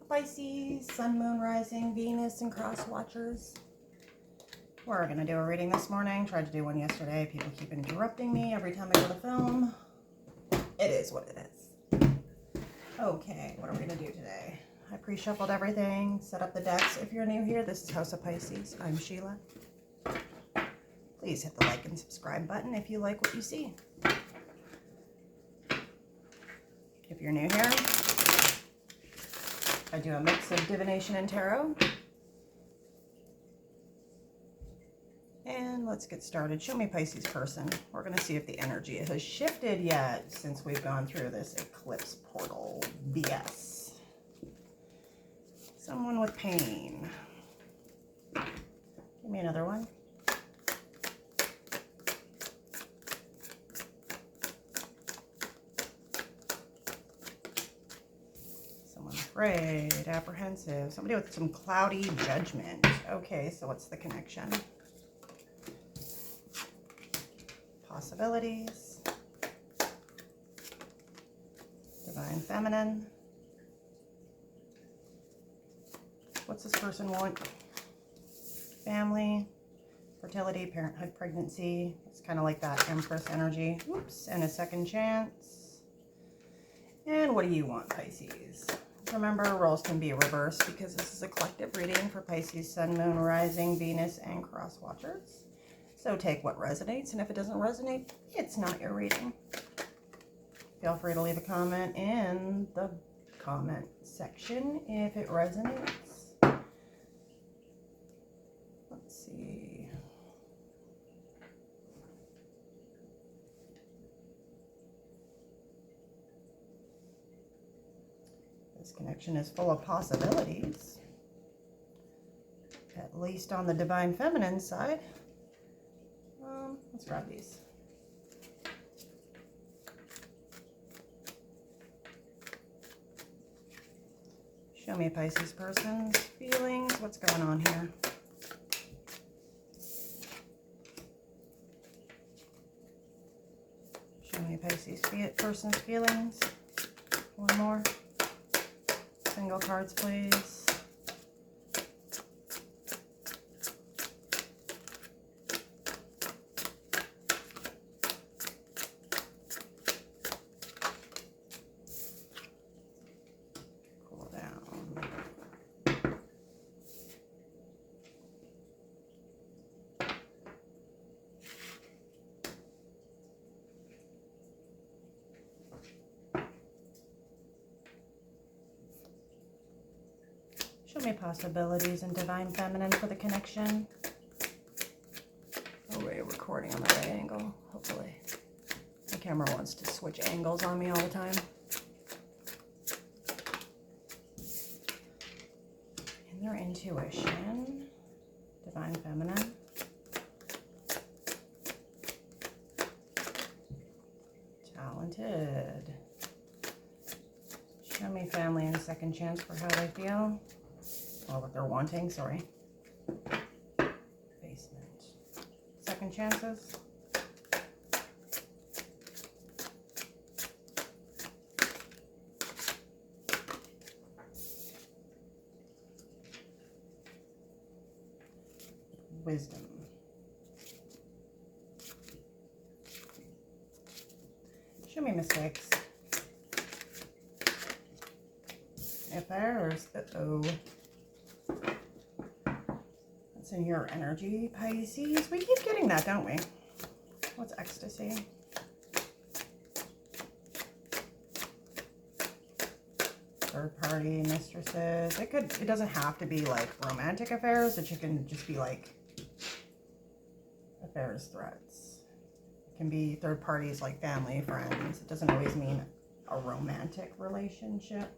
Pisces, Sun, Moon, Rising, Venus, and Cross Watchers. We're going to do a reading this morning. Tried to do one yesterday. People keep interrupting me every time I go to film. It is what it is. Okay, what are we going to do today? I pre-shuffled everything, set up the decks. If you're new here, this is House of Pisces. I'm Sheila. Please hit the like and subscribe button if you like what you see. If you're new here, I do a mix of divination and tarot. And let's get started. Show me Pisces person. We're going to see if the energy has shifted yet since we've gone through this eclipse portal BS. Someone with pain. Give me another one. Someone afraid, apprehensive. Somebody with some cloudy judgment. Okay, so what's the connection? Possibilities. Divine Feminine. What's this person want? Family, fertility, parenthood, pregnancy. It's kind of like that Empress energy. Oops, and a second chance. And what do you want, Pisces? Remember, roles can be reversed because this is a collective reading for Pisces, Sun, Moon, Rising, Venus, and Cross Watchers. So take what resonates, and if it doesn't resonate, it's not your reading. Feel free to leave a comment in the comment section if it resonates. Let's see. This connection is full of possibilities, at least on the Divine Feminine side. Let's grab these. Show me Pisces person's feelings. What's going on here? Show me Pisces person's feelings. One more. Single cards, please. Show me possibilities in Divine Feminine for the connection. Oh, we're recording on the right angle, hopefully. The camera wants to switch angles on me all the time. In their intuition, Divine Feminine. Talented. Show me family and a second chance for how they feel. Or what they're wanting, sorry. Basement. Second chances. Wisdom. Show me mistakes. Affairs. Uh-oh. That's in your energy, Pisces. We keep getting that, don't we? What's ecstasy? Third party mistresses. It doesn't have to be like romantic affairs. It can just be like affairs, threats. It can be third parties like family, friends. It doesn't always mean a romantic relationship.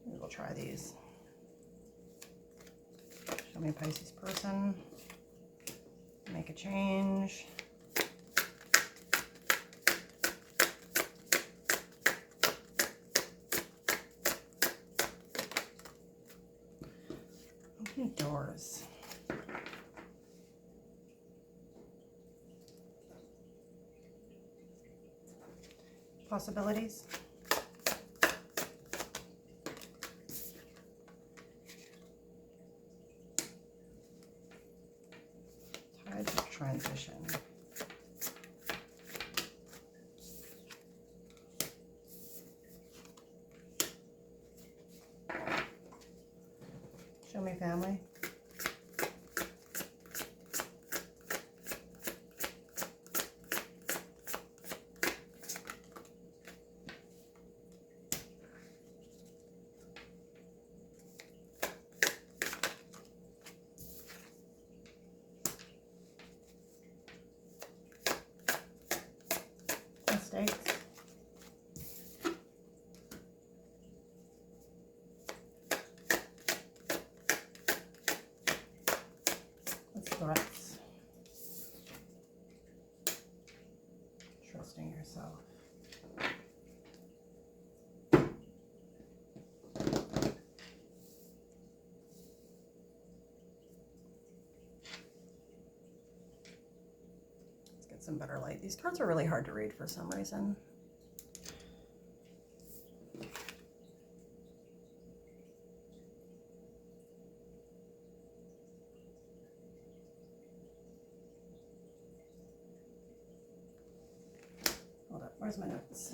We'll try these. Show me a Pisces person. Make a change. Open doors. possibilities. Tides of transition. Show me family. Mistakes. What's threats? Trusting yourself. Let's get some better light. These cards are really hard to read for some reason. Hold up, where's my notes?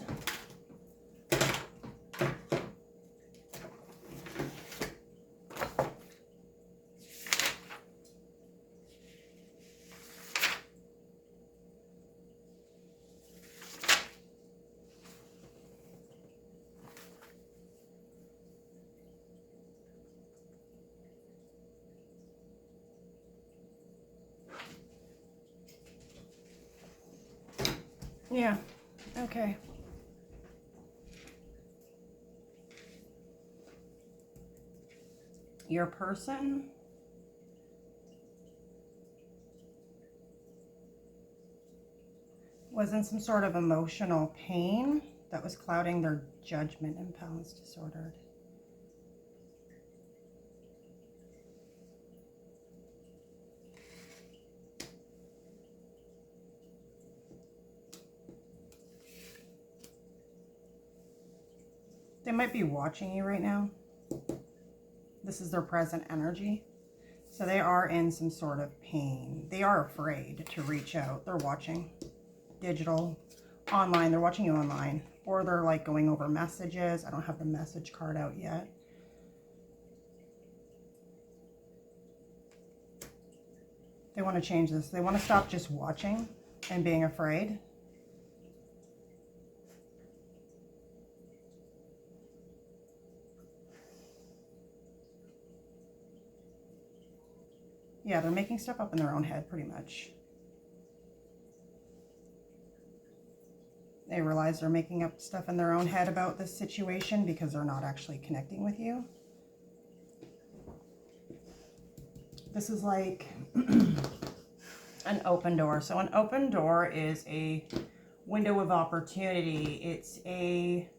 Yeah, okay. Your person was in some sort of emotional pain that was clouding their judgment. Imbalance disordered. They might be watching you right now. This is their present energy. So they are in some sort of pain. They are afraid to reach out. They're watching digital, online. They're watching you online. Or they're like going over messages. I don't have the message card out yet. They want to change this. They want to stop just watching and being afraid. Yeah, they're making stuff up in their own head, pretty much. They realize they're making up stuff in their own head about this situation because they're not actually connecting with you. This is like an open door. So an open door is a window of opportunity. It's a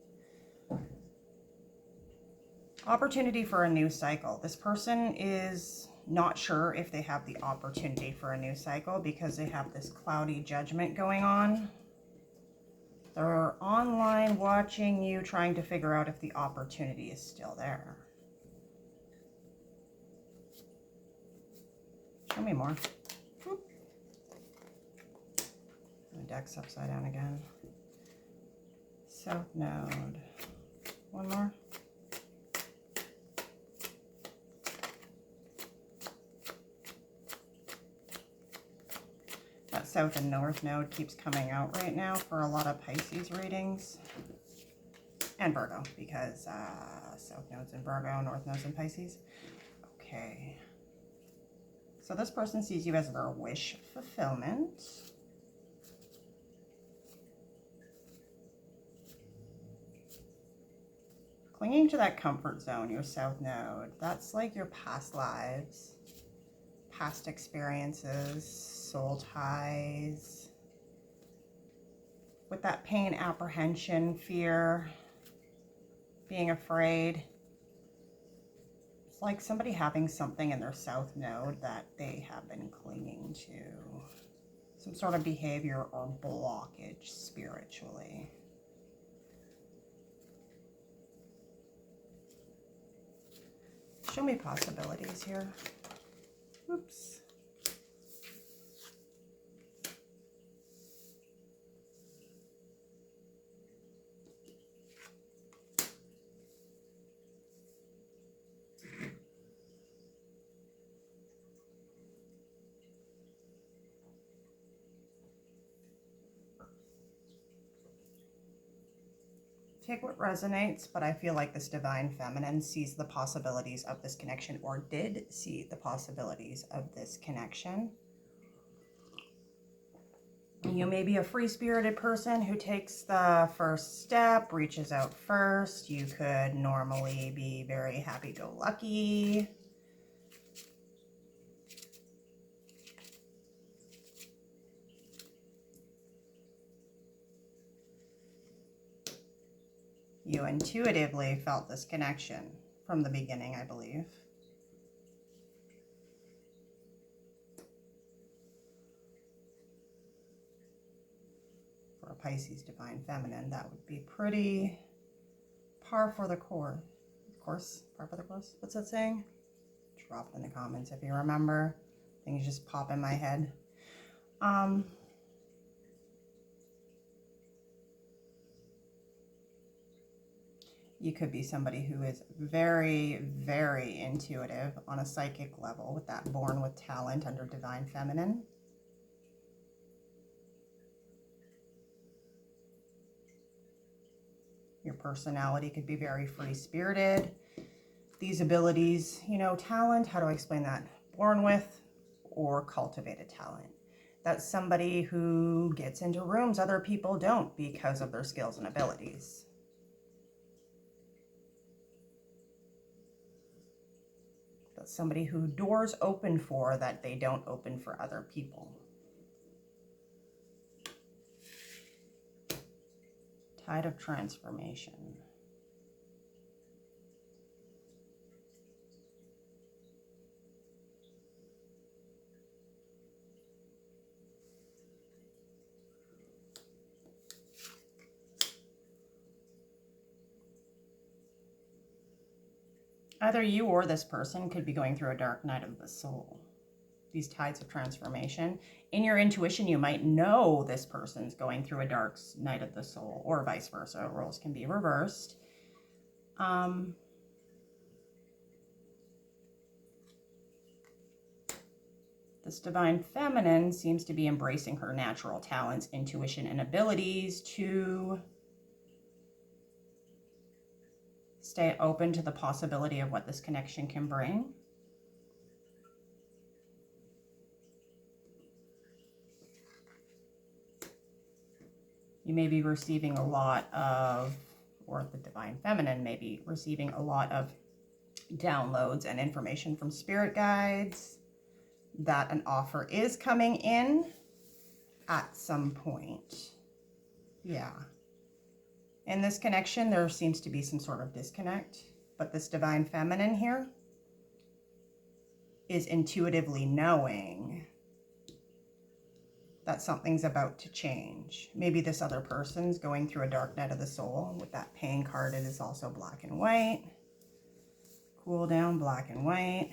opportunity for a new cycle. This person is not sure if they have the opportunity for a new cycle because they have this cloudy judgment going on. They're online watching you, trying to figure out if the opportunity is still there. Show me more. My deck's upside down again. South Node. One more. That South and North Node keeps coming out right now for a lot of Pisces readings. And Virgo, because South Node's in Virgo, North Node's in Pisces. Okay. So this person sees you as their wish fulfillment. Clinging to that comfort zone, your South Node. That's like your past lives, past experiences, soul ties. With that pain, apprehension, fear, being afraid. It's like somebody having something in their South Node that they have been clinging to. Some sort of behavior or blockage spiritually. Show me possibilities here. Oops. Take what resonates, but I feel like this divine feminine sees the possibilities of this connection, or did see the possibilities of this connection. You may be a free-spirited person who takes the first step, reaches out first. You could normally be very happy-go-lucky. You intuitively felt this connection from the beginning, I believe. For a Pisces divine feminine, that would be pretty par for the course. Par for the course. What's that saying? Drop it in the comments if you remember. Things just pop in my head. You could be somebody who is very, very intuitive on a psychic level with that born with talent under divine feminine. Your personality could be very free-spirited. These abilities, you know, talent, how do I explain that? Born with or cultivated talent. That's somebody who gets into rooms other people don't because of their skills and abilities. That's somebody who doors open for that they don't open for other people. Tide of transformation. Either you or this person could be going through a dark night of the soul. These tides of transformation. In your intuition, you might know this person's going through a dark night of the soul, or vice versa. Roles can be reversed. This divine feminine seems to be embracing her natural talents, intuition, and abilities to stay open to the possibility of what this connection can bring. You may be receiving a lot of, or the divine feminine may be receiving a lot of downloads and information from spirit guides that an offer is coming in at some point. Yeah. In this connection, there seems to be some sort of disconnect, but this divine feminine here is intuitively knowing that something's about to change. Maybe this other person's going through a dark night of the soul. With that pain card, it is also black and white. Cool down, black and white.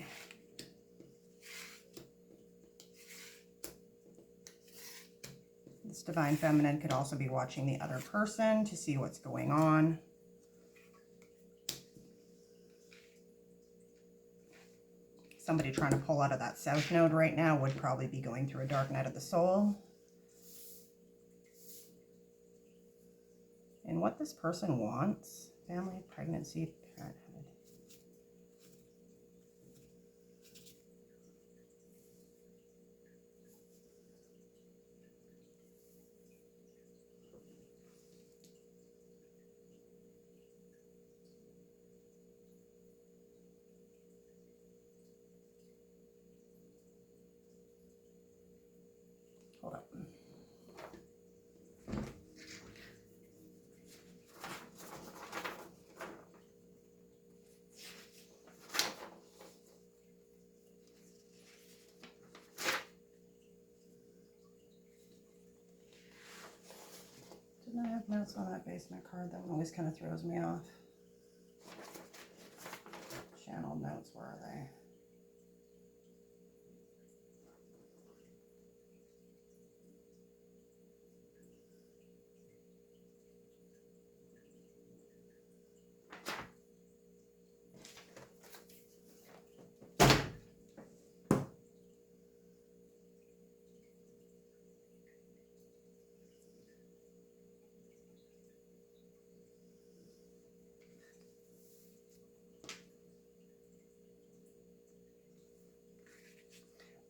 This divine feminine could also be watching the other person to see what's going on. Somebody trying to pull out of that south node right now would probably be going through a dark night of the soul. And what this person wants, family, pregnancy, parenthood. Hold up. Didn't I have notes on that basement card? That one always kind of throws me off. channel notes, where are they?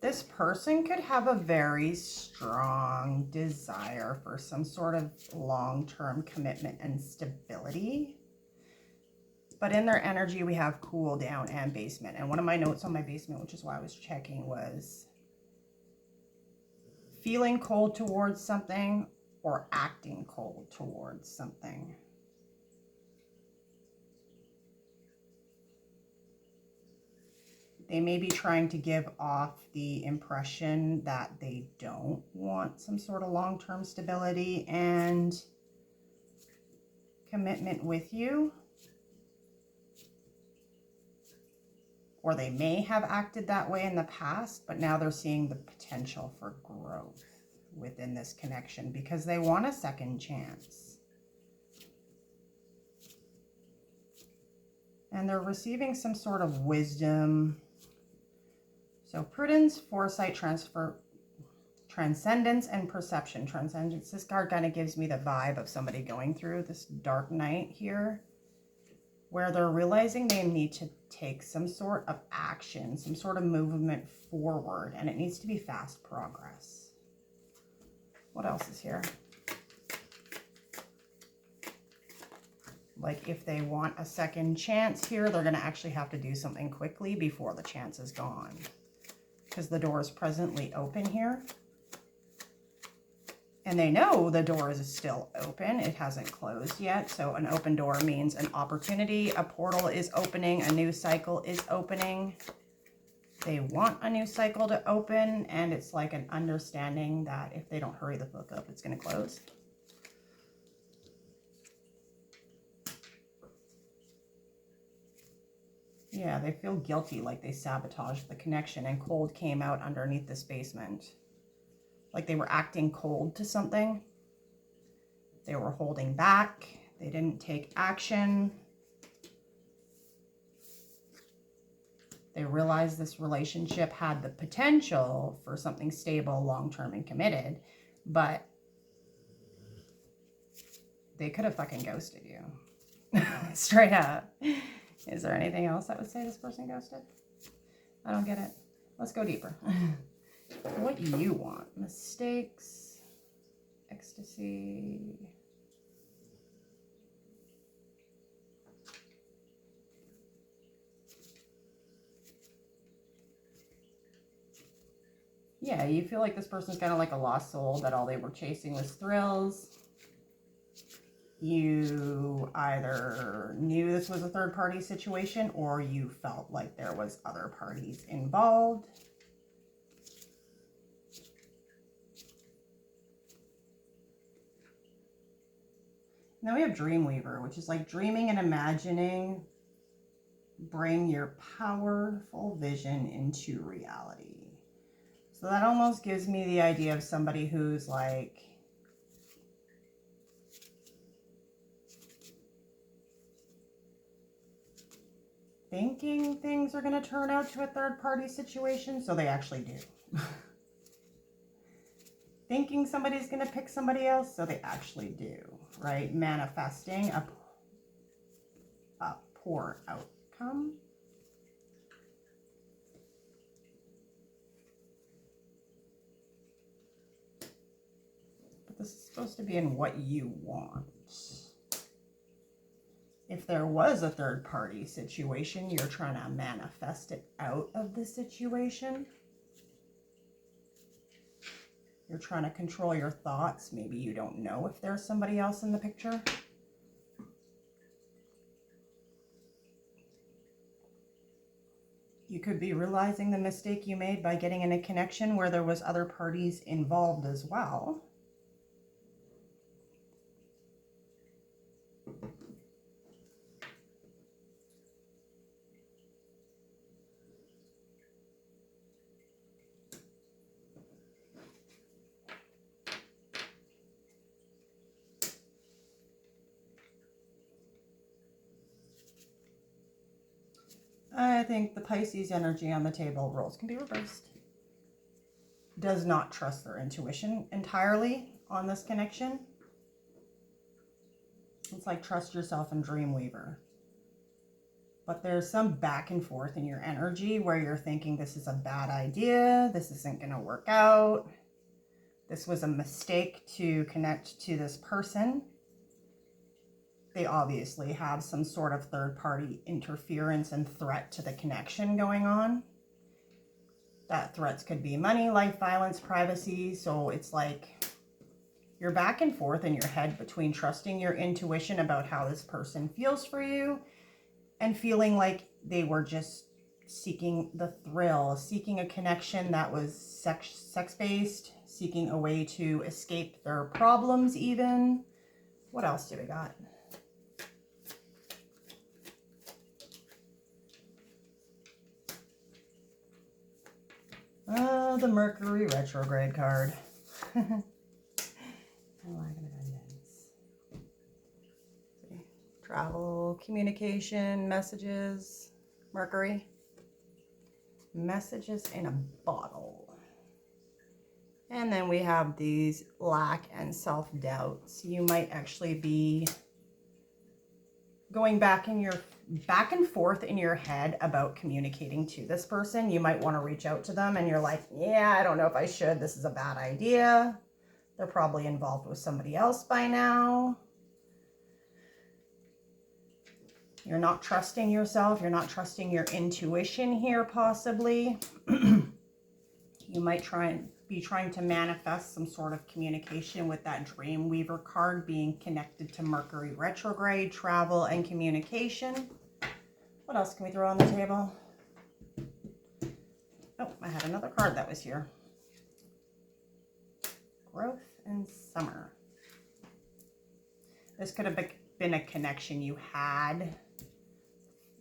This person could have a very strong desire for some sort of long-term commitment and stability. But in their energy, we have cool down and basement. And one of my notes on my basement, which is why I was checking, was feeling cold towards something or acting cold towards something. They may be trying to give off the impression that they don't want some sort of long-term stability and commitment with you. Or they may have acted that way in the past, but now they're seeing the potential for growth within this connection because they want a second chance. And they're receiving some sort of wisdom. So prudence, foresight, transcendence, and perception. Transcendence, this card kind of gives me the vibe of somebody going through this dark night here, where they're realizing they need to take some sort of action, some sort of movement forward, and it needs to be fast progress. What else is here? Like if they want a second chance here, they're going to actually have to do something quickly before the chance is gone. Because the door is presently open here. And they know the door is still open. It hasn't closed yet. So an open door means an opportunity. A portal is opening. A new cycle is opening. They want a new cycle to open. And it's like an understanding that if they don't hurry the fuck up, it's going to close. Yeah, they feel guilty, like they sabotaged the connection, and cold came out underneath this basement. Like they were acting cold to something. They were holding back. They didn't take action. They realized this relationship had the potential for something stable, long-term, and committed, but they could have fucking ghosted you. Straight up. Is there anything else that would say this person ghosted? I don't get it. Let's go deeper. What you want? Mistakes, ecstasy. Yeah, you feel like this person's kind of like a lost soul, that all they were chasing was thrills. You either knew this was a third-party situation or you felt like there was other parties involved. Now we have Dreamweaver, which is like dreaming and imagining. Bring your powerful vision into reality. So that almost gives me the idea of somebody who's like thinking things are going to turn out to a third-party situation, so they actually do. Thinking somebody's going to pick somebody else, so they actually do, right? Manifesting a poor outcome. But this is supposed to be in what you want. If there was a third-party situation, you're trying to manifest it out of the situation. You're trying to control your thoughts. Maybe you don't know if there's somebody else in the picture. You could be realizing the mistake you made by getting in a connection where there was other parties involved as well. I think the Pisces energy on the table, roles can be reversed, does not trust their intuition entirely on this connection. It's like trust yourself and Dreamweaver. But there's some back and forth in your energy where you're thinking this is a bad idea, this isn't going to work out, this was a mistake to connect to this person. They obviously have some sort of third-party interference and threat to the connection going on. That threats could be money, life, violence, privacy. So it's like you're back and forth in your head between trusting your intuition about how this person feels for you and feeling like they were just seeking the thrill, seeking a connection that was sex-based, seeking a way to escape their problems even. What else do we got? Oh, the Mercury retrograde card. Travel, communication, messages, Mercury. Messages in a bottle. And then we have these lack and self-doubts. You might actually be going back and forth in your head about communicating to this person. You might want to reach out to them and you're like, yeah, I don't know if I should. This is a bad idea. They're probably involved with somebody else by now. You're not trusting yourself. You're not trusting your intuition here, possibly. You might be trying to manifest some sort of communication with that Dreamweaver card being connected to Mercury retrograde, travel, and communication. What else can we throw on the table? Oh, I had another card that was here. Growth and summer. This could have been a connection you had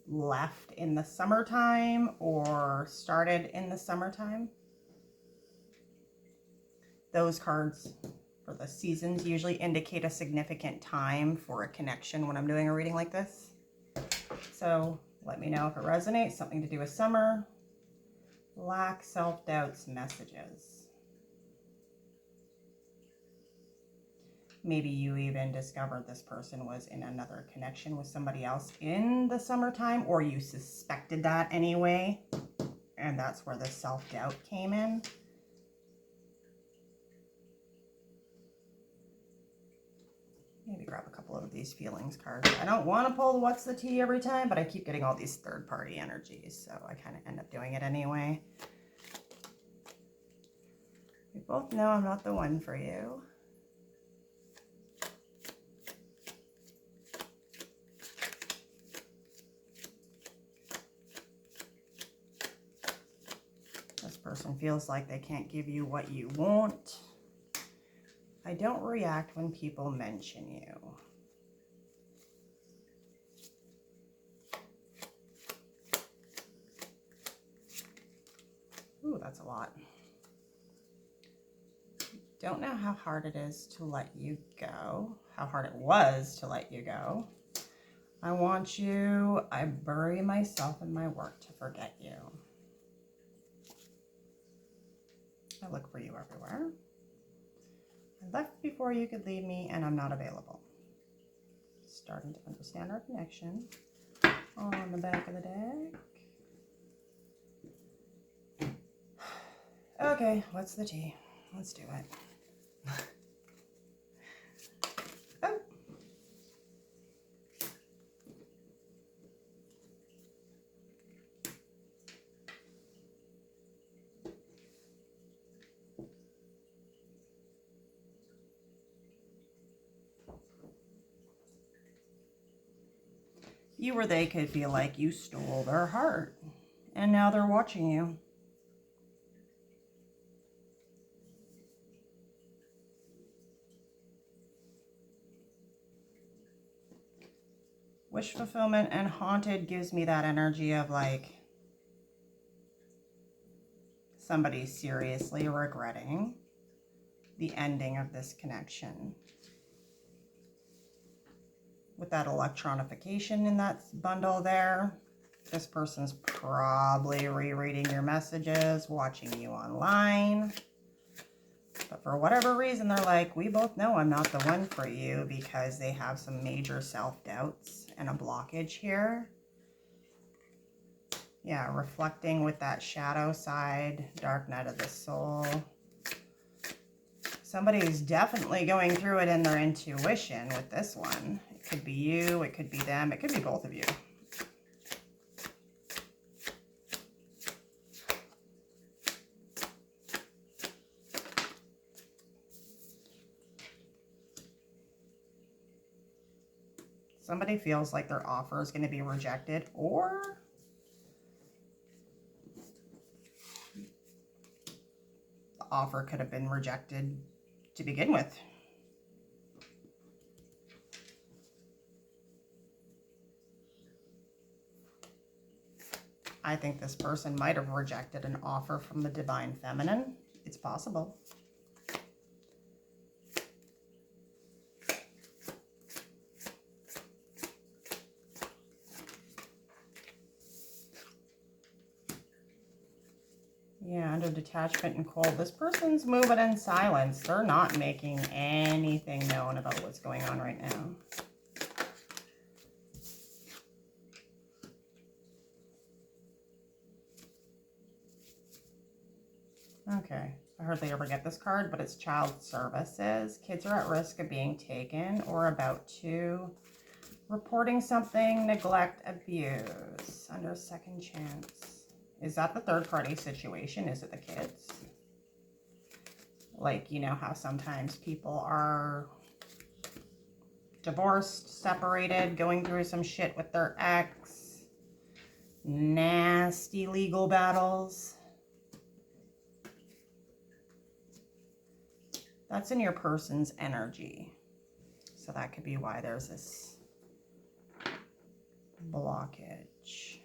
left in the summertime or started in the summertime. Those cards for the seasons usually indicate a significant time for a connection when I'm doing a reading like this. So let me know if it resonates. Something to do with summer. Lack, self-doubts, messages. Maybe you even discovered this person was in another connection with somebody else in the summertime, or you suspected that anyway, and that's where the self-doubt came in. Maybe grab a couple of these feelings cards. I don't want to pull the what's the tea every time, but I keep getting all these third-party energies, so I kind of end up doing it anyway. We both know I'm not the one for you. This person feels like they can't give you what you want. I don't react when people mention you. Ooh, that's a lot. Don't know how hard it is to let you go, how hard it was to let you go. I want you, I bury myself in my work to forget you. I look for you everywhere. I left before you could leave me, and I'm not available. Starting to understand our connection. On the back of the deck. Okay, what's the tea? Let's do it. Oh. You or they could feel like you stole their heart, and now they're watching you. Wish fulfillment and haunted gives me that energy of like somebody seriously regretting the ending of this connection. With that electronification in that bundle there. This person's probably rereading your messages, watching you online. But for whatever reason, they're like, we both know I'm not the one for you, because they have some major self-doubts and a blockage here. Yeah, reflecting with that shadow side, dark night of the soul. Somebody's definitely going through it in their intuition with this one. It could be you, it could be them, it could be both of you. Somebody feels like their offer is going to be rejected, or the offer could have been rejected to begin with. I think this person might have rejected an offer from the Divine Feminine. It's possible. Yeah, under detachment and cold, this person's moving in silence. They're not making anything known about what's going on right now. Okay, I hardly ever get this card, but it's child services. Kids are at risk of being taken or about to. Reporting something, neglect, abuse. Under second chance. Is that the third party situation? Is it the kids? Like, you know how sometimes people are divorced, separated, going through some shit with their ex. Nasty legal battles. That's in your person's energy. So that could be why there's this blockage.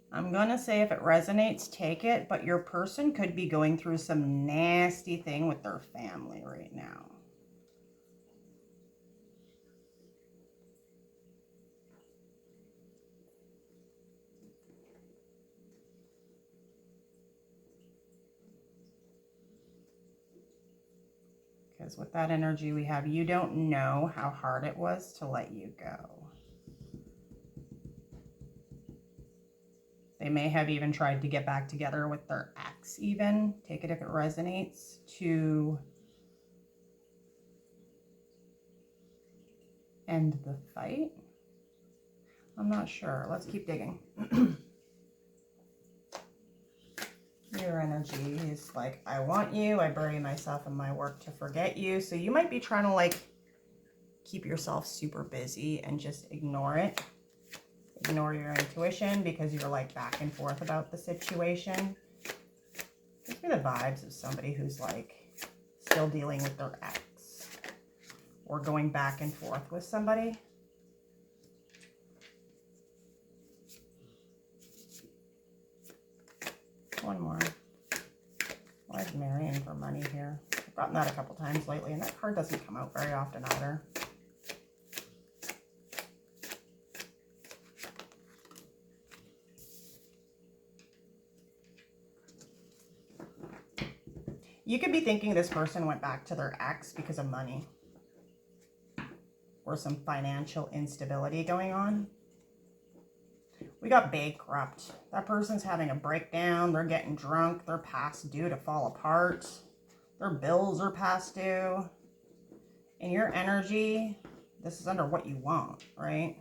I'm going to say if it resonates, take it, but your person could be going through some nasty thing with their family right now. Because with that energy we have, you don't know how hard it was to let you go. They may have even tried to get back together with their ex even. Take it if it resonates, to end the fight. I'm not sure. Let's keep digging. Your energy is like, I want you. I bury myself in my work to forget you. So you might be trying to like keep yourself super busy and just ignore it. Ignore your intuition because you're like back and forth about the situation. Gives me the vibes of somebody who's like still dealing with their ex or going back and forth with somebody. One more. Why is marrying for money here? I've gotten that a couple times lately, and that card doesn't come out very often either. You could be thinking this person went back to their ex because of money or some financial instability going on. We got bankrupt. That person's having a breakdown. They're getting drunk. They're past due to fall apart. Their bills are past due. In your energy, this is under what you want, right?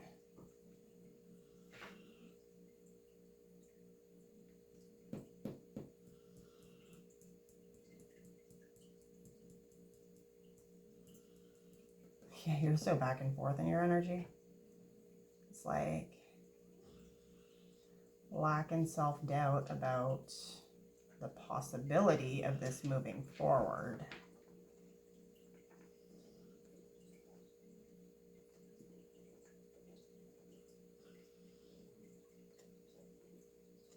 Yeah, you're so back and forth in your energy. It's like lack and self-doubt about the possibility of this moving forward.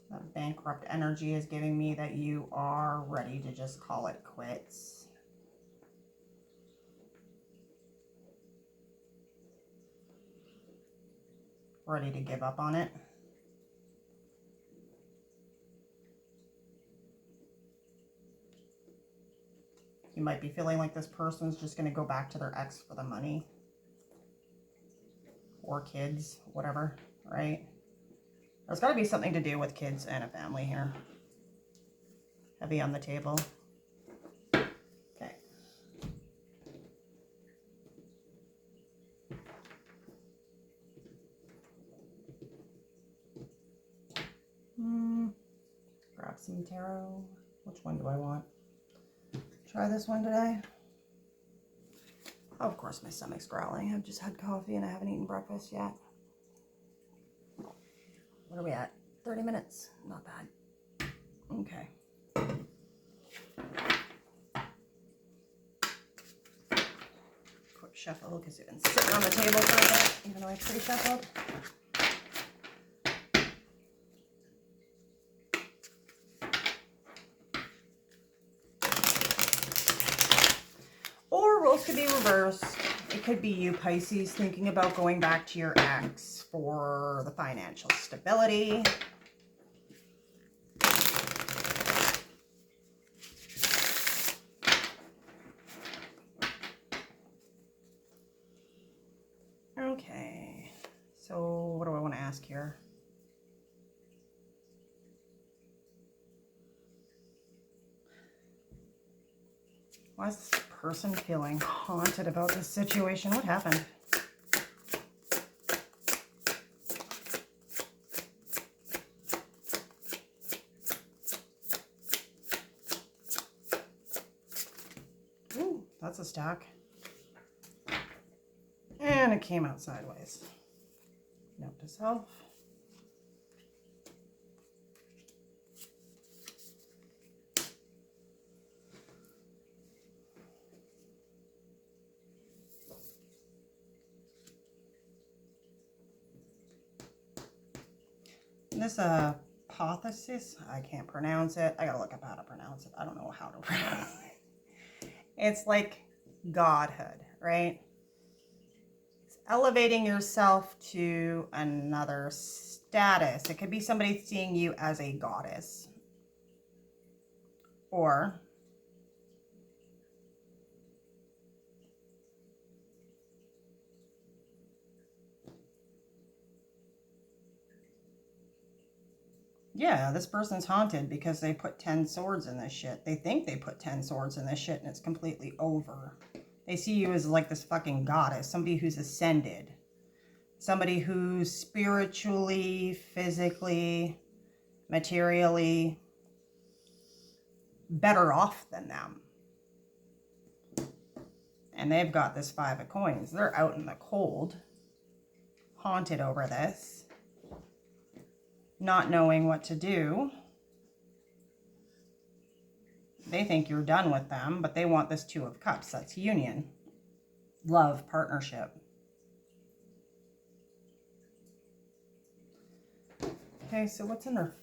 That bankrupt energy is giving me that you are ready to just call it quits. ready to give up on it. You might be feeling like this person's just going to go back to their ex for the money. Or kids, whatever, right? There's got to be something to do with kids and a family here. Heavy on the table. Okay. Grab some tarot. Which one do I want? Try this one today. Oh, of course, my stomach's growling. I've just had coffee and I haven't eaten breakfast yet. What are we at? 30 minutes. Not bad. Okay. Quick shuffle because we've been sitting on the table for a bit, even though I pre-shuffled. Or roles could be reversed. It could be you, Pisces, thinking about going back to your ex for the financial stability. Okay, so what do I want to ask here? Why is this person feeling haunted about this situation? What happened? Ooh, that's a stack. And it came out sideways. Note to self. This hypothesis, I can't pronounce it. I gotta look up how to pronounce it. I don't know how to pronounce it. It's like godhood, right? It's elevating yourself to another status. It could be somebody seeing you as a goddess. Or yeah, this person's haunted because they put 10 swords in this shit. They think they put 10 swords in this shit and it's completely over. They see you as like this fucking goddess, somebody who's ascended. Somebody who's spiritually, physically, materially better off than them. And they've got this 5 of coins. They're out in the cold, haunted over this, not knowing what to do. They think you're done with them, but they want this 2 of Cups. That's union, love, partnership. Okay, so what's in their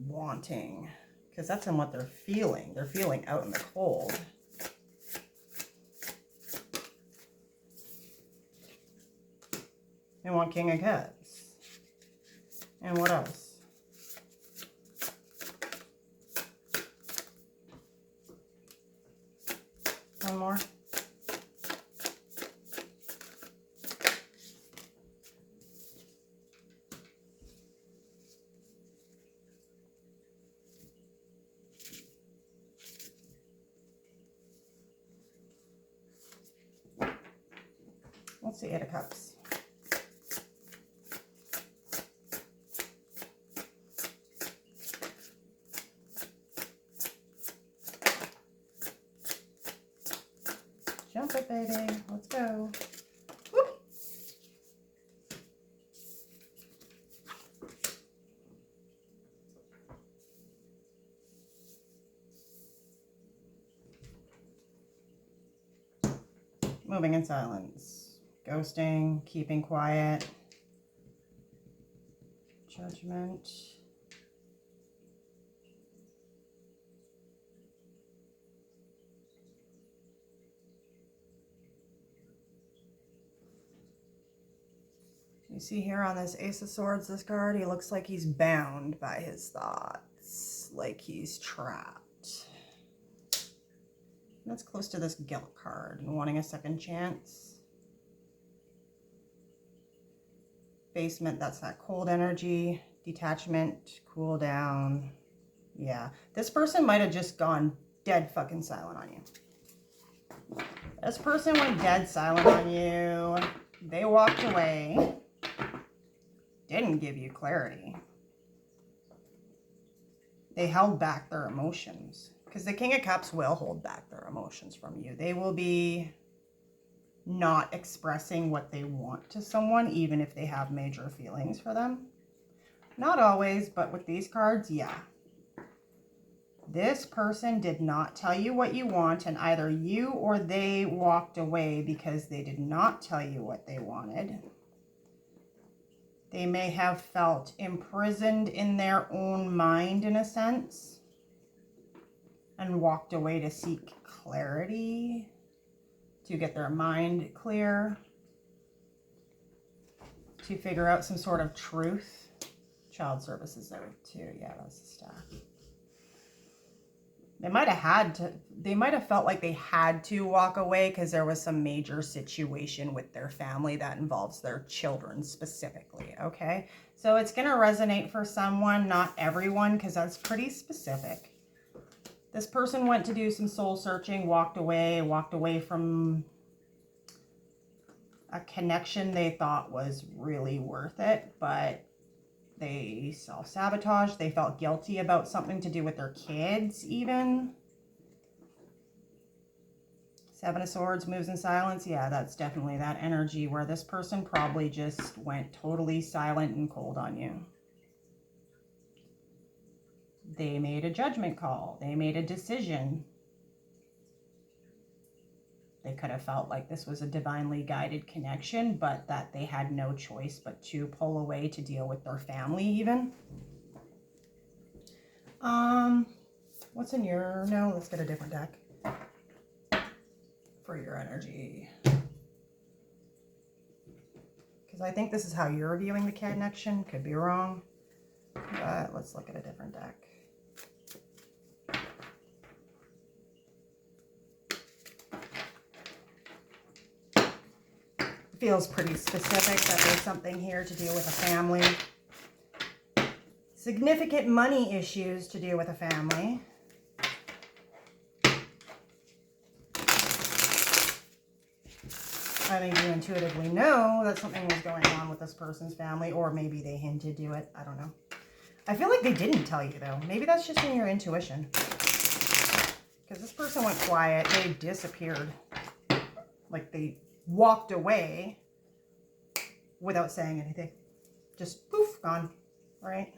wanting? Because that's in what they're feeling. They're feeling out in the cold. They want King of Cups. And what else? One more. What's the 8 of Cups? Jump it, baby. Let's go. Whoop. Moving in silence. Ghosting. Keeping quiet. Judgment. You see here on this Ace of Swords, this card, he looks like he's bound by his thoughts, like he's trapped. That's close to this guilt card and wanting a second chance. Basement, that's that cold energy. Detachment, cool down. Yeah, this person might have just gone dead fucking silent on you. This person went dead silent on you. They walked away. Didn't give you clarity. They held back their emotions. Because the King of Cups will hold back their emotions from you. They will be not expressing what they want to someone, even if they have major feelings for them. Not always, but with these cards, yeah. This person did not tell you what you want, and either you or they walked away because they did not tell you what they wanted. They may have felt imprisoned in their own mind, in a sense, and walked away to seek clarity, to get their mind clear, to figure out some sort of truth. Child services there too. Yeah, that's the staff. They might have felt like they had to walk away because there was some major situation with their family that involves their children specifically, okay? So it's going to resonate for someone, not everyone, because that's pretty specific. This person went to do some soul searching, walked away from a connection they thought was really worth it, but they self-sabotaged. They felt guilty about something to do with their kids even. Seven of Swords moves in silence. Yeah, that's definitely that energy where this person probably just went totally silent and cold on you. They made a judgment call. They made a decision. They could have felt like this was a divinely guided connection, but that they had no choice but to pull away to deal with their family even. What's in your... No, let's get a different deck for your energy. Because I think this is how you're viewing the connection. Could be wrong. But let's look at a different deck. Feels pretty specific that there's something here to do with a family. Significant money issues to do with a family. I think you intuitively know that something was going on with this person's family, or maybe they hinted to it. I don't know. I feel like they didn't tell you, though. Maybe that's just in your intuition. Because this person went quiet. They disappeared. Like they walked away without saying anything. Just poof, gone. Right?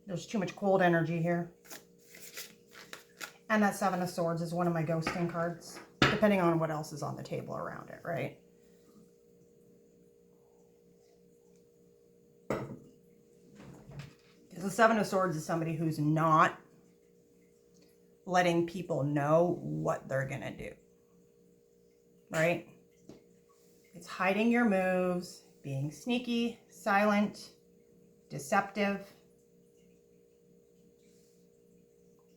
There's too much cold energy here. And that Seven of Swords is one of my ghosting cards, depending on what else is on the table around it, right? Because the Seven of Swords is somebody who's not letting people know what they're going to do, right? It's hiding your moves, being sneaky, silent, deceptive.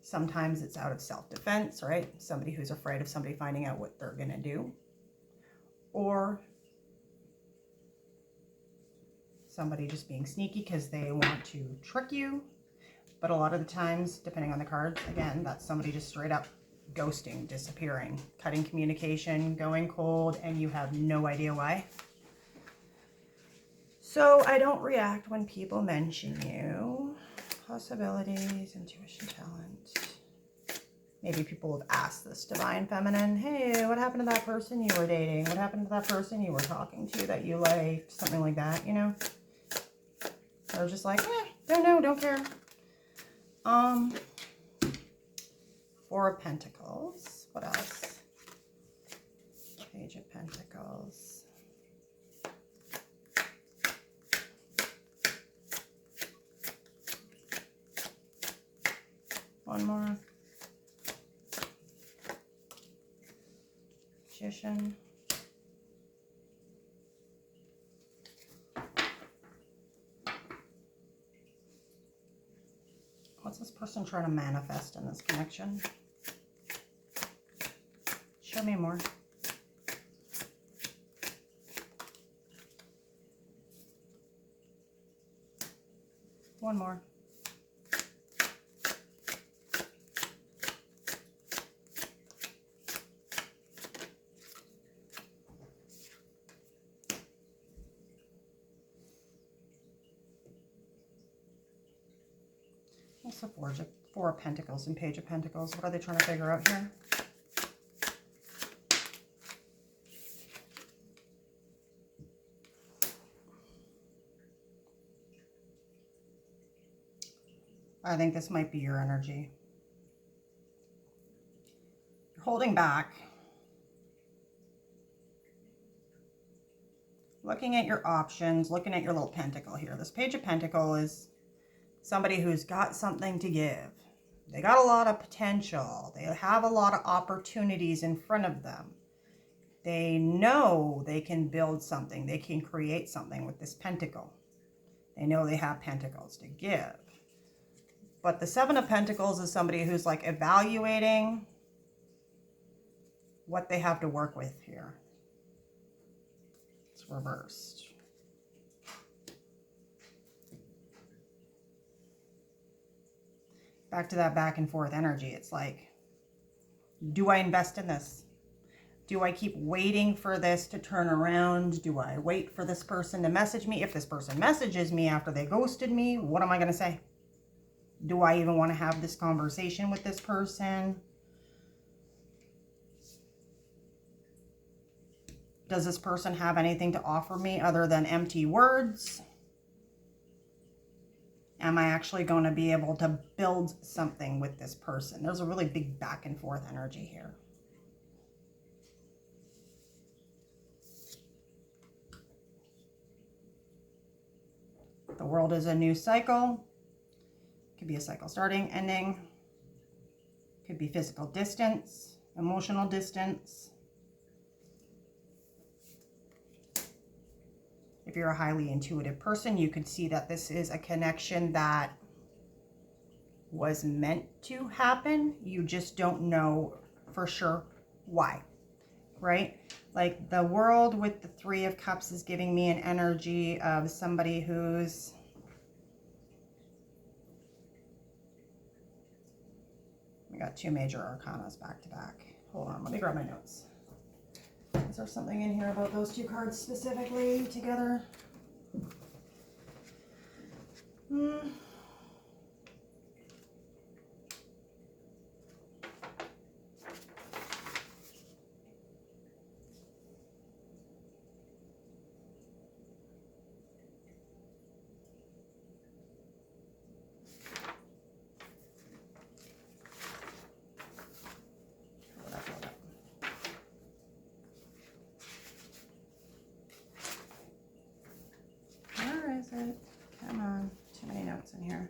Sometimes it's out of self-defense, right? Somebody who's afraid of somebody finding out what they're going to do. Or somebody just being sneaky because they want to trick you. But a lot of the times, depending on the cards, again, that's somebody just straight up ghosting, disappearing, cutting communication, going cold, and you have no idea why. So I don't react when people mention you. Possibilities, intuition, talent. Maybe people have asked this divine feminine, hey, what happened to that person you were dating? What happened to that person you were talking to that you liked? Something like that, you know? They're just like, don't know, don't care. Four of Pentacles. What else? Page of Pentacles. One more. Magician. person trying to manifest in this connection? Show me more. One more. What's the Four of Pentacles and Page of Pentacles? What are they trying to figure out here? I think this might be your energy. You're holding back. Looking at your options, looking at your little pentacle here. This Page of Pentacle is somebody who's got something to give. They got a lot of potential. They have a lot of opportunities in front of them. They know they can build something. They can create something with this pentacle. They know they have pentacles to give. But the Seven of Pentacles is somebody who's like evaluating what they have to work with here. It's reversed. Back to that back and forth energy. It's like, do I invest in this? Do I keep waiting for this to turn around? Do I wait for this person to message me? If this person messages me after they ghosted me, what am I going to say? Do I even want to have this conversation with this person? Does this person have anything to offer me other than empty words? Am I actually going to be able to build something with this person? There's a really big back and forth energy here. The World is a new cycle. Could be a cycle starting, ending. Could be physical distance, emotional distance. If you're a highly intuitive person, you could see that this is a connection that was meant to happen. You just don't know for sure why, right? Like the World with the Three of Cups is giving me an energy of somebody who's we got two major arcanas back to back. Hold on, let me grab my notes. Is there something in here about those two cards specifically together? Where is it? Come on, too many notes in here.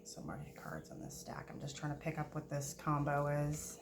So many cards in this stack. I'm just trying to pick up what this combo is.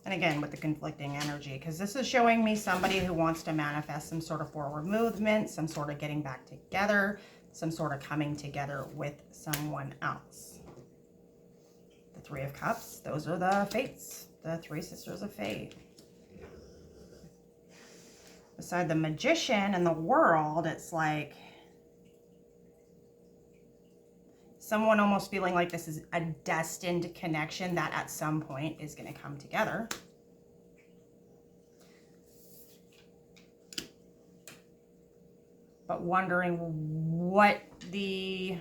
And again, with the conflicting energy, because this is showing me somebody who wants to manifest some sort of forward movement, some sort of getting back together, some sort of coming together with someone else. The Three of Cups, those are the fates, the three sisters of fate. Beside the Magician and the World, it's like Someone almost feeling like this is a destined connection that at some point is going to come together. But wondering what the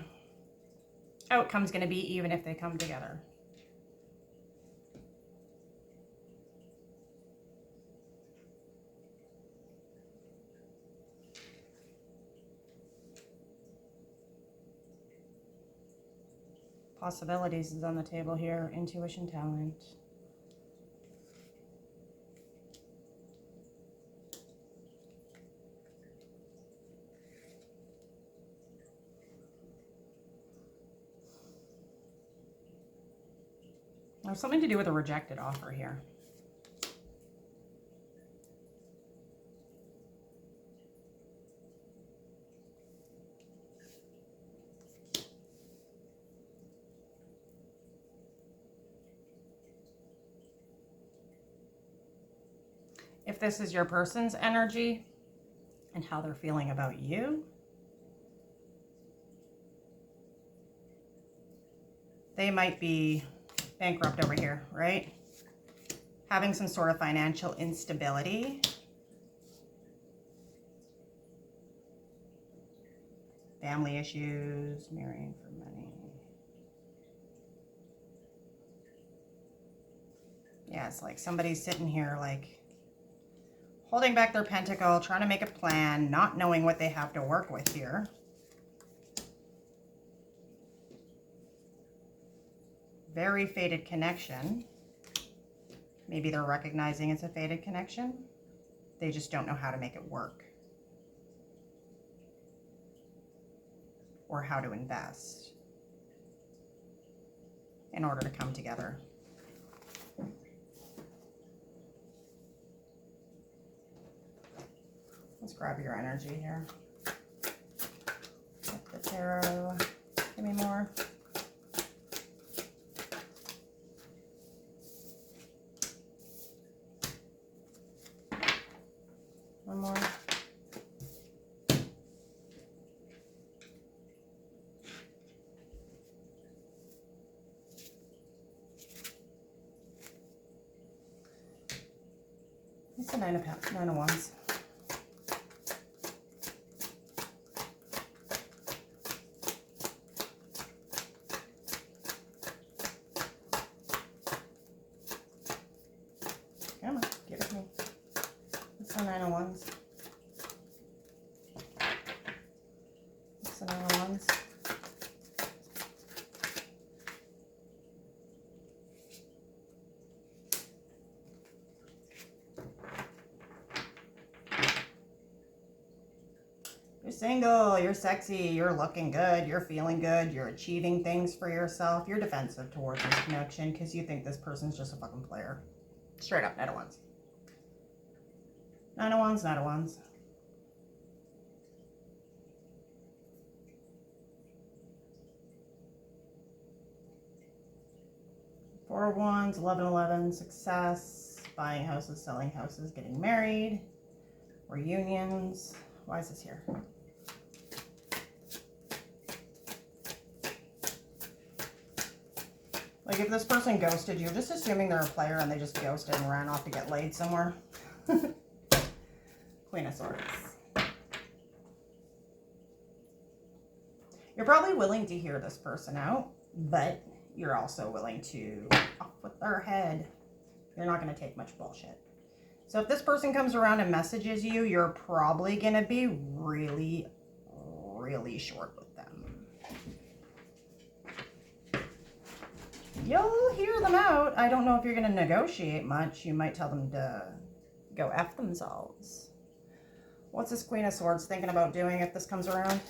outcome's going to be even if they come together. Possibilities is on the table here. Intuition, talent. There's something to do with a rejected offer here. If this is your person's energy and how they're feeling about you, they might be bankrupt over here, right? Having some sort of financial instability. Family issues, marrying for money. Yeah, it's like somebody's sitting here like holding back their pentacle, trying to make a plan, not knowing what they have to work with here. Very fated connection. Maybe they're recognizing it's a fated connection. They just don't know how to make it work. Or how to invest in order to come together. Let's grab your energy here. Get the tarot. Give me more. One more. It's a nine of wands. Come on, give it to me. It's a nine of wands. It's a nine of wands. You're single, you're sexy, you're looking good, you're feeling good, you're achieving things for yourself. You're defensive towards this connection because you think this person's just a fucking player. Straight up, nine of wands. Nine of wands, nine of wands. Four of wands, 11, success, buying houses, selling houses, getting married, reunions. Why is this here? Like if this person ghosted you, just assuming they're a player and they just ghosted and ran off to get laid somewhere. Queen of Swords. You're probably willing to hear this person out, but you're also willing to off with their head. You're not going to take much bullshit. So if this person comes around and messages you, you're probably going to be really, really short with them. You'll hear them out. I don't know if you're going to negotiate much. You might tell them to go F themselves. What's this Queen of Swords thinking about doing if this comes around?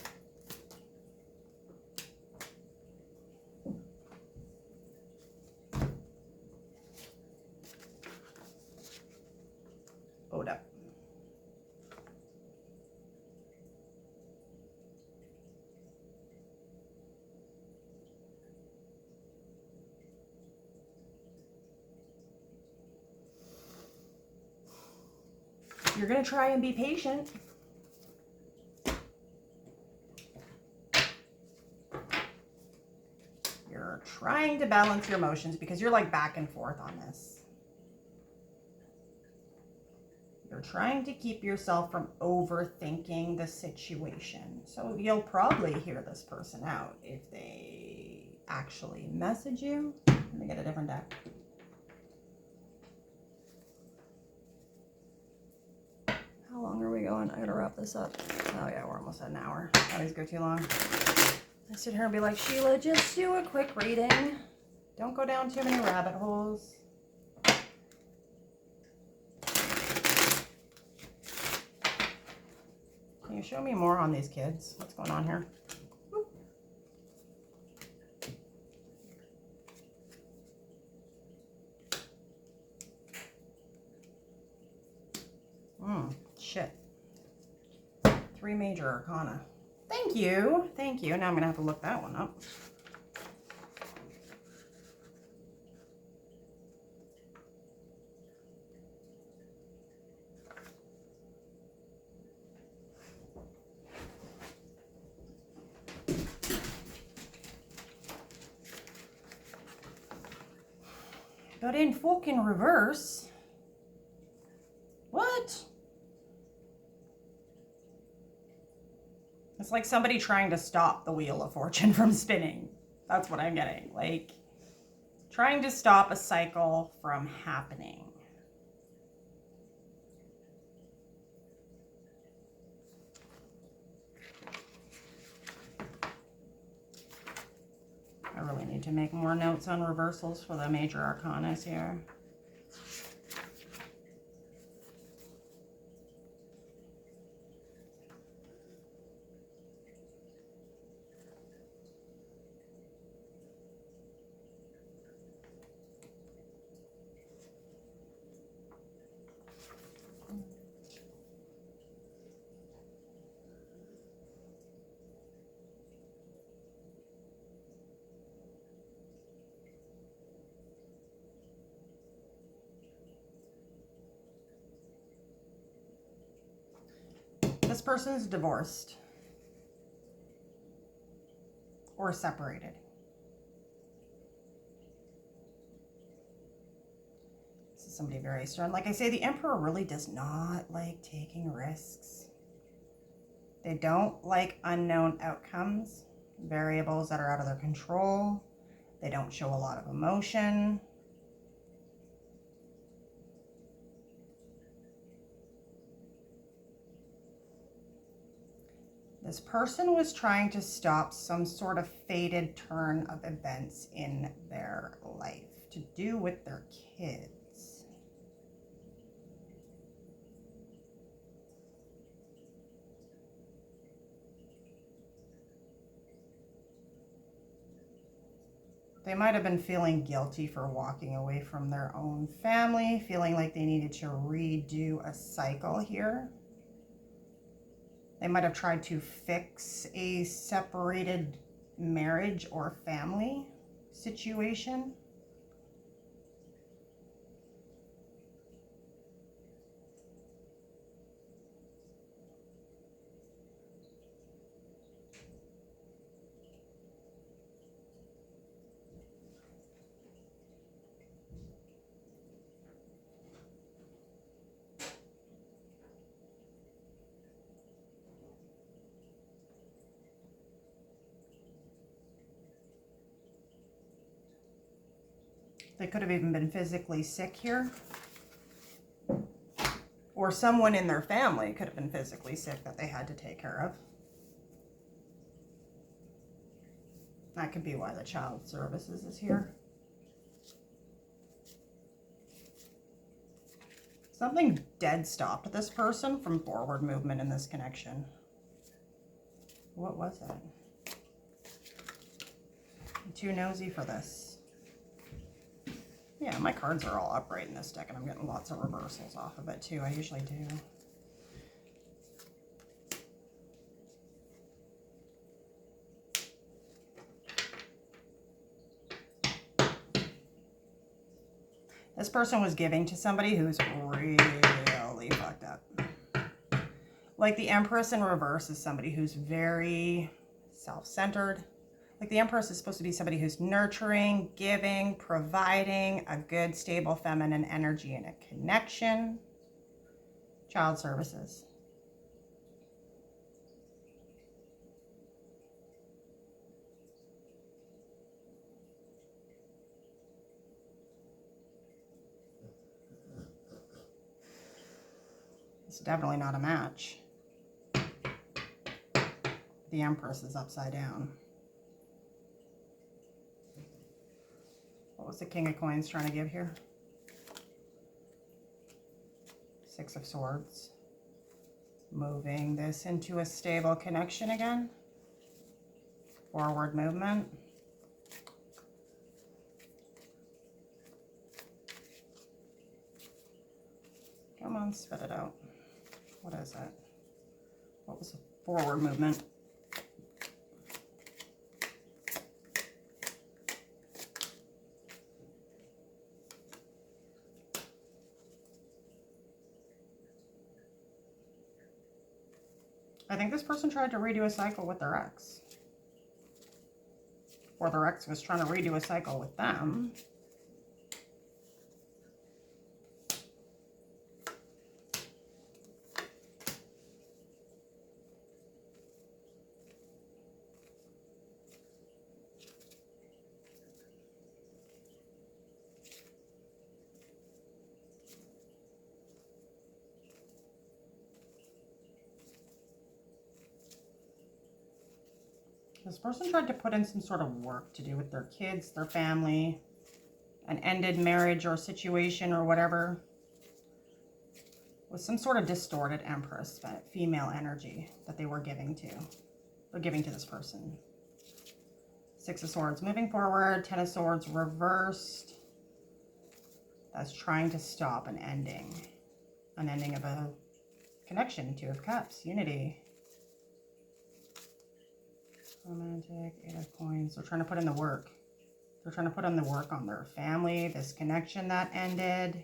Hold up. You're going to try and be patient. trying to balance your emotions because you're like back and forth on this. You're trying to keep yourself from overthinking the situation. So you'll probably hear this person out if they actually message you. Let me get a different deck. How long are we going? I gotta wrap this up. Oh yeah, we're almost at an hour. Always go too long. I sit here and be like, Sheila, just do a quick reading. Don't go down too many rabbit holes. Can you show me more on these kids? What's going on here? Shit. 3 major arcana. Thank you. Thank you. Now I'm going to have to look that one up. But in fucking reverse. What? It's like somebody trying to stop the Wheel of Fortune from spinning. That's what I'm getting. Like, trying to stop a cycle from happening. I really need to make more notes on reversals for the major arcanas here. This person's divorced or separated. This is somebody very stern. Like I say, the Emperor really does not like taking risks. They don't like unknown outcomes, variables that are out of their control. They don't show a lot of emotion. This person was trying to stop some sort of fated turn of events in their life to do with their kids. They might have been feeling guilty for walking away from their own family, feeling like they needed to redo a cycle here. They might have tried to fix a separated marriage or family situation. They could have even been physically sick here. Or someone in their family could have been physically sick that they had to take care of. That could be why the child services is here. Something dead stopped this person from forward movement in this connection. What was it? I'm too nosy for this. Yeah, my cards are all upright in this deck, and I'm getting lots of reversals off of it, too. I usually do. This person was giving to somebody who's really fucked up. Like the Empress in reverse is somebody who's very self-centered, Like the Empress is supposed to be somebody who's nurturing, giving, providing a good, stable feminine energy in a connection. Child services. It's definitely not a match. The Empress is upside down. What was the King of Coins trying to give here? Six of Swords. Moving this into a stable connection again. Forward movement. Come on, spit it out. What is it? What was the forward movement? I think this person tried to redo a cycle with their ex. Or their ex was trying to redo a cycle with them. This person tried to put in some sort of work to do with their kids, their family, an ended marriage or situation or whatever. With some sort of distorted Empress, female energy that they were giving to. They're giving to this person. Six of Swords moving forward, Ten of Swords reversed. That's trying to stop an ending. An ending of a connection. Two of Cups, unity. Romantic, Eight of Coins. They're trying to put in the work. They're trying to put in the work on their family, this connection that ended.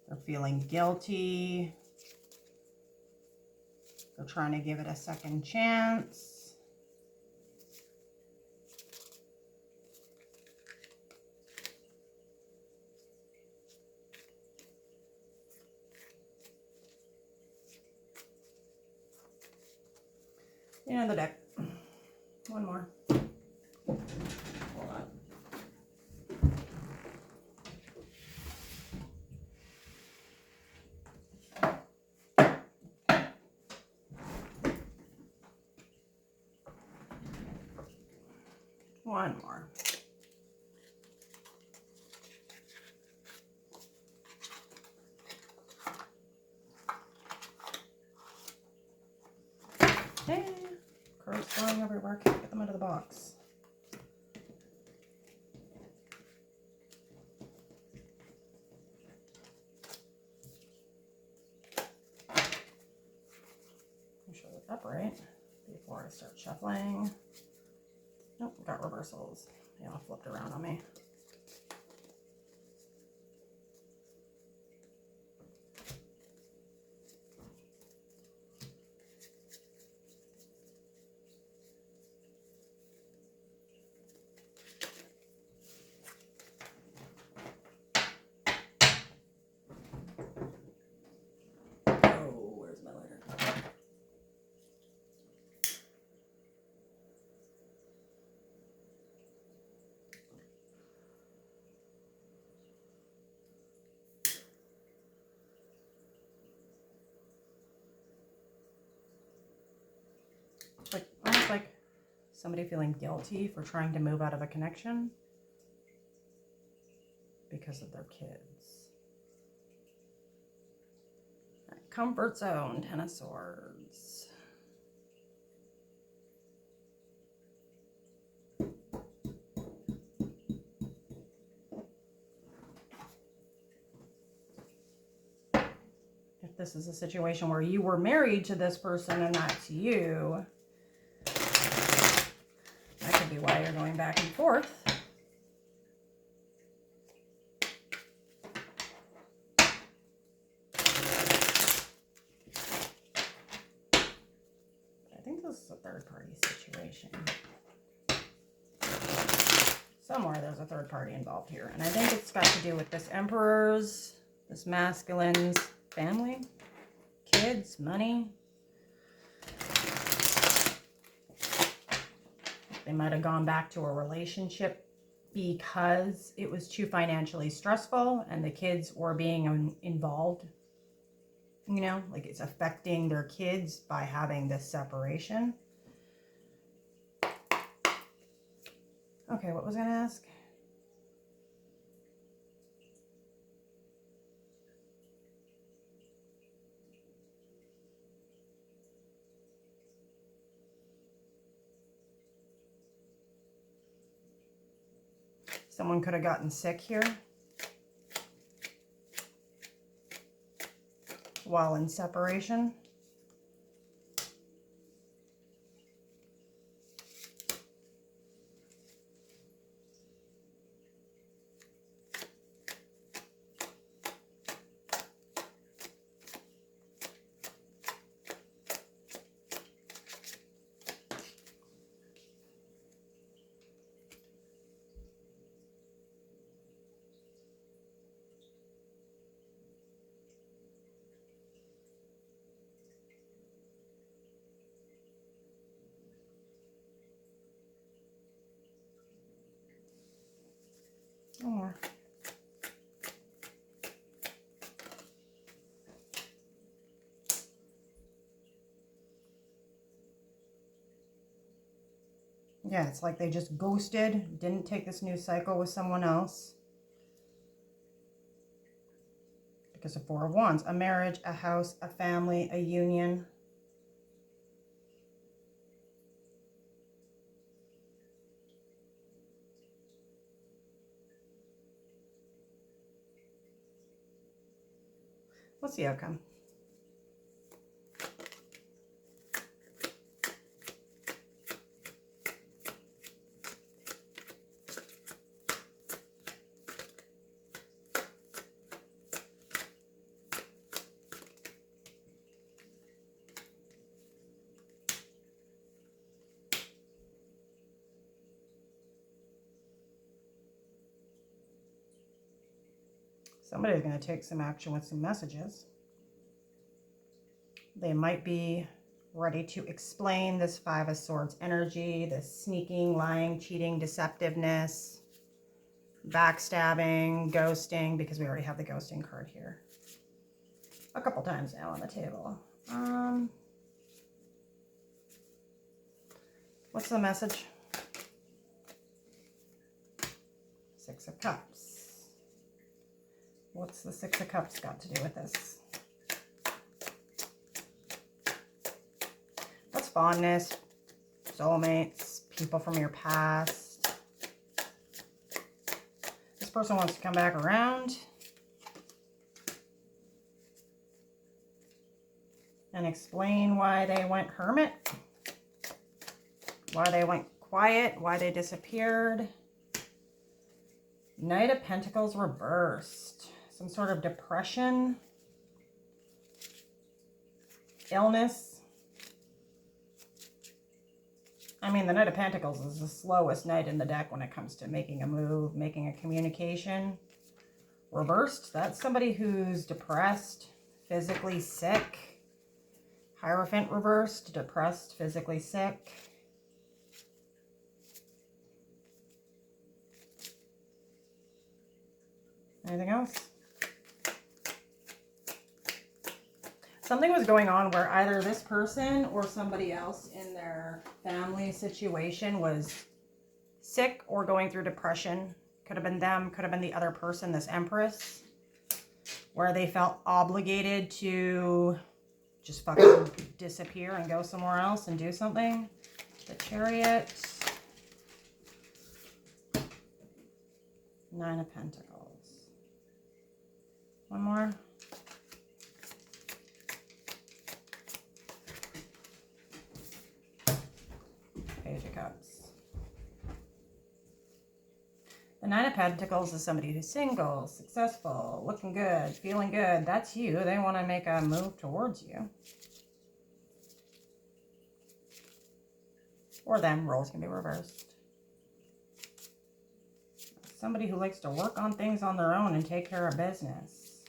They're feeling guilty. They're trying to give it a second chance. And the deck. One more. Hold on. One more. Okay. Cards flying everywhere. Can't get them out of the box. Make sure they're upright before I start shuffling. Nope, got reversals. They all flipped around on me. Oh, where's my lighter? Like almost like somebody feeling guilty for trying to move out of a connection because of their kids. Comfort zone, Ten of Swords. If this is a situation where you were married to this person and that's you, that could be why you're going back and forth. I think this is a third party situation. separation. Somewhere there's a third party involved here. And I think it's got to do with this Emperor's, this masculine's family, kids, money. They might have gone back to a relationship because it was too financially stressful and the kids were being involved. You know, like it's affecting their kids by having this separation. Okay, what was I going to ask? Someone could have gotten sick here while in separation. One more. Yeah, it's like they just ghosted, didn't take this new cycle with someone else. Because of Four of Wands, a marriage, a house, a family, a union. What's the outcome? Somebody's going to take some action with some messages. They might be ready to explain this Five of Swords energy, this sneaking, lying, cheating, deceptiveness, backstabbing, ghosting, because we already have the ghosting card here a couple times now on the table. What's the message? Six of Cups. What's the Six of Cups got to do with this? What's fondness, soulmates, people from your past? This person wants to come back around and explain why they went hermit, why they went quiet, why they disappeared. Knight of Pentacles reversed. Some sort of depression, illness. I mean, the Knight of Pentacles is the slowest knight in the deck when it comes to making a move, making a communication. Reversed, that's somebody who's depressed, physically sick. Hierophant reversed, depressed, physically sick. Anything else? Something was going on where either this person or somebody else in their family situation was sick or going through depression. Could have been them, could have been the other person, this Empress, where they felt obligated to just fucking disappear and go somewhere else and do something. The Chariot. Nine of Pentacles. One more. Page of Cups. The Nine of Pentacles is somebody who's single, successful, looking good, feeling good. That's you. They want to make a move towards you. Or them. Roles can be reversed. Somebody who likes to work on things on their own and take care of business.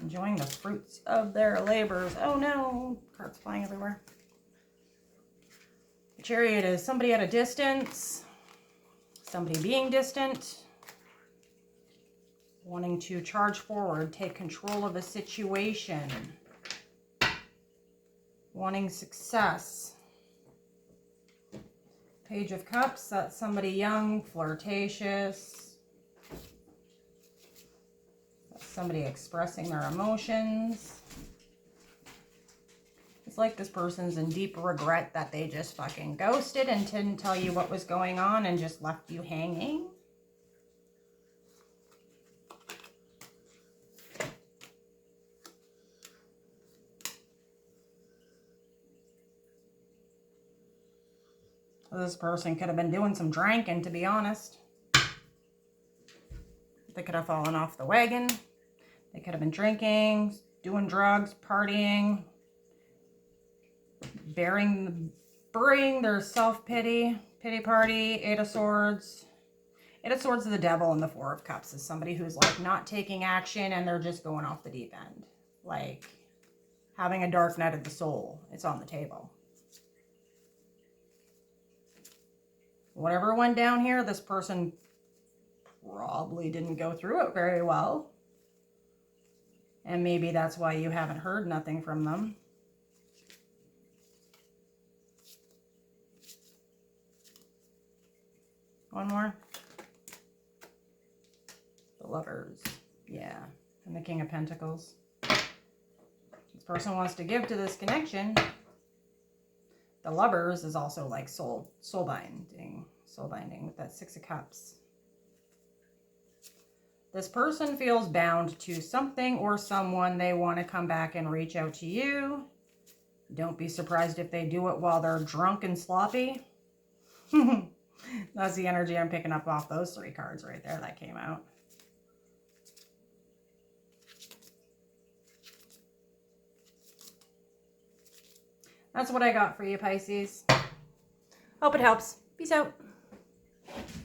Enjoying the fruits of their labors. Oh no, cards flying everywhere. The Chariot is somebody at a distance, somebody being distant, wanting to charge forward, take control of a situation, wanting success. Page of Cups, that's somebody young, flirtatious. Somebody expressing their emotions. It's like this person's in deep regret that they just fucking ghosted and didn't tell you what was going on and just left you hanging. This person could have been doing some drinking, to be honest. They could have fallen off the wagon. They could have been drinking, doing drugs, partying, burying their self-pity, pity party. Eight of Swords. Eight of Swords is the devil, and the Four of Cups is somebody who's like not taking action and they're just going off the deep end. Like having a dark night of the soul. It's on the table. Whatever went down here, this person probably didn't go through it very well. And maybe that's why you haven't heard nothing from them. One more. The Lovers. Yeah. And the King of Pentacles. This person wants to give to this connection. The Lovers is also like soul binding. Soul binding with that Six of Cups. This person feels bound to something or someone. They want to come back and reach out to you. Don't be surprised if they do it while they're drunk and sloppy. That's the energy I'm picking up off those three cards right there that came out. That's what I got for you, Pisces. Hope it helps. Peace out.